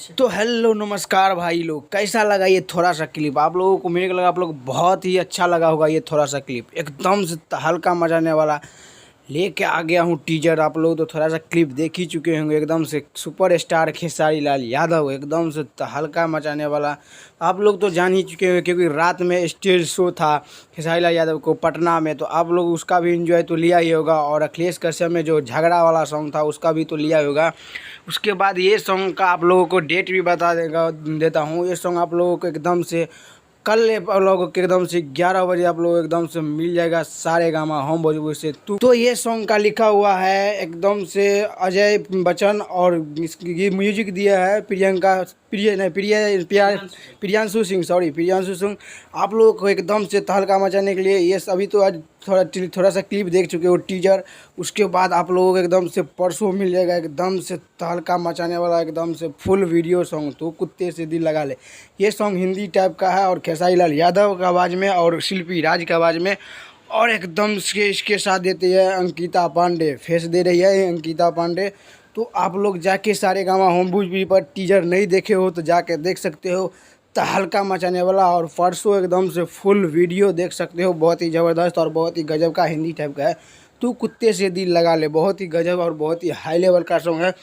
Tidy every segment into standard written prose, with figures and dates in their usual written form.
तो हेलो नमस्कार भाई लोग, कैसा लगा ये थोड़ा सा क्लिप आप लोगों को? मेरे को लगा आप लोग बहुत ही अच्छा लगा होगा। ये थोड़ा सा क्लिप एकदम से हल्का मचाने वाला लेके आ गया हूँ टीजर। आप लोग तो थोड़ा सा क्लिप देख ही चुके होंगे। एकदम से सुपर स्टार खेसारी लाल यादव एकदम से हल्का मचाने वाला आप लोग तो जान ही चुके होंगे, क्योंकि रात में स्टेज शो था खेसारी लाल यादव को पटना में। तो आप लोग उसका भी एंजॉय तो लिया ही होगा, और अखिलेश कश्यप में जो झगड़ा वाला सॉन्ग था उसका भी तो लिया होगा। उसके बाद ये सॉन्ग का आप लोगों को डेट भी बता देता हूँ। ये सॉन्ग आप लोगों को एकदम से कल आप लोगों को एकदम से 11 बजे आप लोग एकदम से मिल जाएगा सारे गामा होम भोजपुरी से। तो ये सॉन्ग का लिखा हुआ है एकदम से अजय बच्चन, और ये म्यूजिक दिया है प्रियांशु सिंह, सॉरी प्रियांशु सिंह। आप लोगों को एकदम से तहलका मचाने के लिए ये अभी तो आज थोड़ा सा क्लिप देख चुके हो टीजर। उसके बाद आप लोगों को एकदम से परसों मिल जाएगा एकदम से तहलका मचाने वाला एकदम से फुल वीडियो सॉन्ग। तो कुत्ते से दिल लगा ले, ये सॉन्ग हिंदी टाइप का है और खेसारी लाल यादव की आवाज़ में और शिल्पी राज की आवाज़ में, और एकदम से इसके साथ देती है अंकिता पांडे, फेस दे रही है अंकिता पांडे। तो आप लोग जाके सारे गामा होम भोजपुरी पर टीजर नहीं देखे हो तो जाके देख सकते हो। तहलका मचाने वाला और परसों एकदम से फुल वीडियो देख सकते हो। बहुत ही ज़बरदस्त और बहुत ही गजब का हिंदी टाइप का है। तू कुत्ते से दिल लगा ले, बहुत ही गजब और बहुत ही हाई लेवल का सॉन्ग है।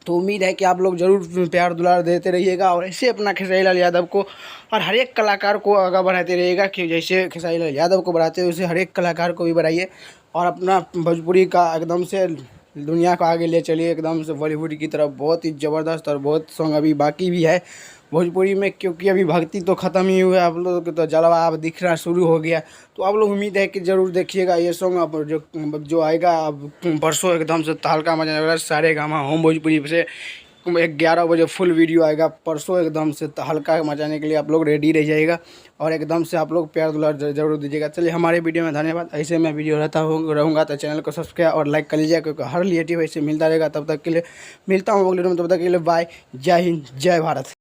तो उम्मीद है कि आप लोग ज़रूर प्यार दुलार देते रहिएगा, और ऐसे अपना खेसारी लाल यादव को और हर एक कलाकार को आगे बढ़ाते रहिएगा। कि जैसे खेसारी लाल यादव को बढ़ाते हैं वैसे हर एक कलाकार को भी बढ़ाइए, और अपना भोजपुरी का एकदम से दुनिया को आगे ले चलिए एकदम से बॉलीवुड की तरफ। बहुत ही ज़बरदस्त और बहुत सॉन्ग अभी बाकी भी है भोजपुरी में, क्योंकि अभी भक्ति तो ख़त्म ही हुआ है। आप लोगों को तो जलवा अब दिखना शुरू हो गया। तो आप लोग उम्मीद है कि ज़रूर देखिएगा ये सॉन्ग। अब जो आएगा अब परसों एकदम से तहलका मचाने वाला सारे गामा होम भोजपुरी से 11 बजे फुल वीडियो आएगा परसों। एकदम से तहलका मचाने के लिए आप लोग रेडी रह जाइएगा, और एकदम से आप लोग प्यार दुलार जरूर दीजिएगा। चलिए हमारे वीडियो में धन्यवाद। ऐसे मैं वीडियो रहूँगा तो चैनल को सब्सक्राइब और लाइक कर लीजिएगा, क्योंकि हर रिलेटिव ऐसे मिलता रहेगा। तब तक के लिए मिलता हूँ अगले वीडियो में, तब तक के लिए बाय, जय हिंद, जय भारत।